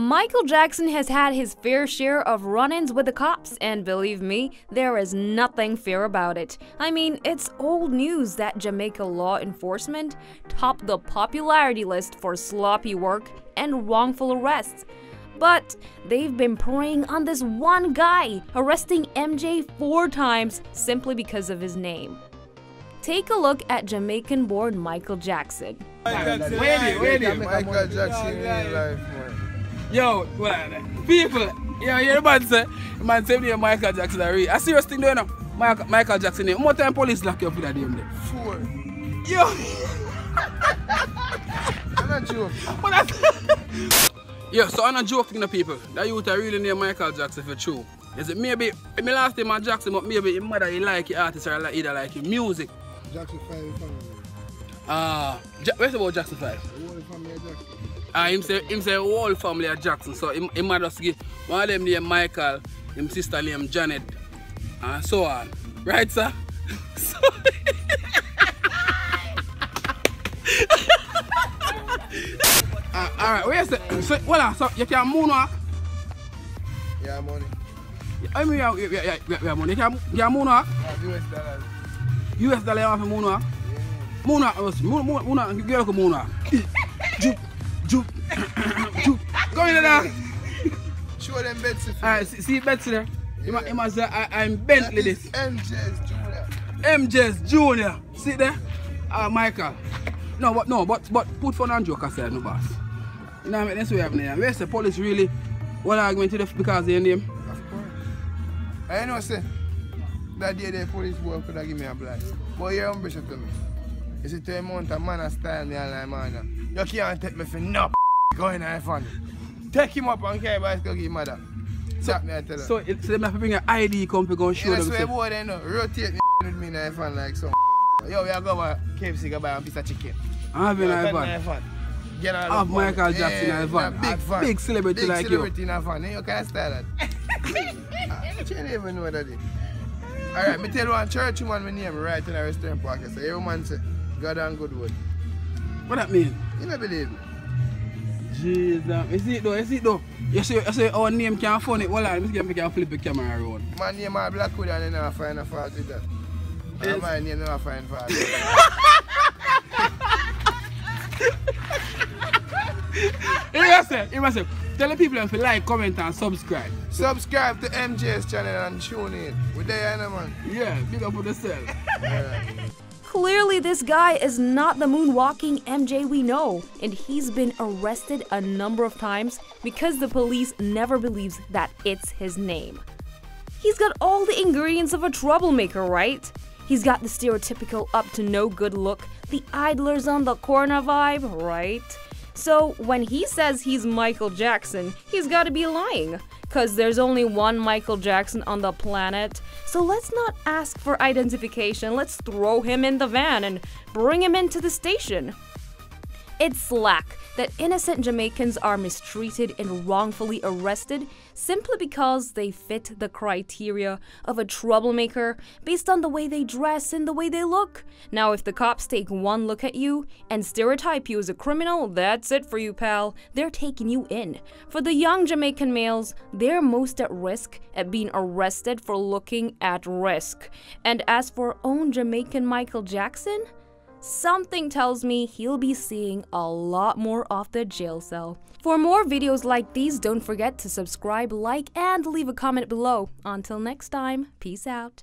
Michael Jackson has had his fair share of run-ins with the cops, and believe me, there is nothing fair about it. I mean, it's old news that Jamaica law enforcement topped the popularity list for sloppy work and wrongful arrests. But they've been preying on this one guy, arresting MJ 4 times simply because of his name. Take a look at Jamaican-born Michael Jackson. Michael Jackson in real life, man. Yo, people, yo, you the man say me Michael Jackson are real. A serious thing though, no? Michael Jackson name. How much time police lock you up with that name there? 4. Yo! I'm not joking. Yo, so I'm not joking to people. That youth are really name Michael Jackson for true. Is it maybe, my last name is Jackson, but maybe his mother he like the artist or either like his music. Jackson 5 family. What's about Jackson 5? The whole family of Jackson. Him say whole family of Jackson, so him mother just give one of them named Michael, him sister named Janet, and so on. Right, sir? So alright, where's the so you can moonwalk? Yeah, money. I mean yeah, money. You can moonwalk? US dollars. US dollar you want for moonwalk? Yeah. Moonwalk, get like a moonwalk. Jup. Go in there. Show them Betsy. Alright, see Betsy there? Yeah. He must say, I'm Bentley this. MJ's Junior. MJ's Junior. See there? Michael. But put fun and joke aside, no boss. You know what I mean? That's what we have now. Where's the police really? What argument to the because of your name? Of course. I know, say, that day the police boy could have given me a blast. But you're ambitious to me. You see, to the amount of man and style me and like man. You can't take me for no going on fun. Take him up and carry bicycle give his mother. So they have to bring an ID company go and show them. That's why boy they know. Rotate me with me in fun like some. Yo, we are going to KFC go buy a piece of chicken. I'm having a fun. Have Michael Jackson in a van. Big fan. Big celebrity like you. Big celebrity in a van. You can't style that. I don't even know that. Alright, me tell you one church woman my name right in a restaurant park. So every man say, God and good word. What that mean? You don't believe me. Jesus, you see it though. You say our name can't phone it. Hold on, we can flip the camera around. My name is Blackwood and you never find a fault with that. And my name never find fault. You must say, tell the people to like, comment and subscribe. Subscribe to MJ's channel and tune in. We're there, man. Yeah, big up for yourself. Yeah. Clearly, this guy is not the moonwalking MJ we know, and he's been arrested a number of times because the police never believes that it's his name. He's got all the ingredients of a troublemaker, right? He's got the stereotypical up-to-no-good look, the idlers on the corner vibe, right? So when he says he's Michael Jackson, he's gotta be lying. Cause there's only one Michael Jackson on the planet. So let's not ask for identification, let's throw him in the van and bring him into the station. It's slack that innocent Jamaicans are mistreated and wrongfully arrested simply because they fit the criteria of a troublemaker based on the way they dress and the way they look. Now, if the cops take one look at you and stereotype you as a criminal, that's it for you, pal. They're taking you in. For the young Jamaican males, they're most at risk at being arrested for looking at risk. And as for own Jamaican Michael Jackson, something tells me he'll be seeing a lot more off the jail cell. For more videos like these, don't forget to subscribe, like, and leave a comment below. Until next time, peace out.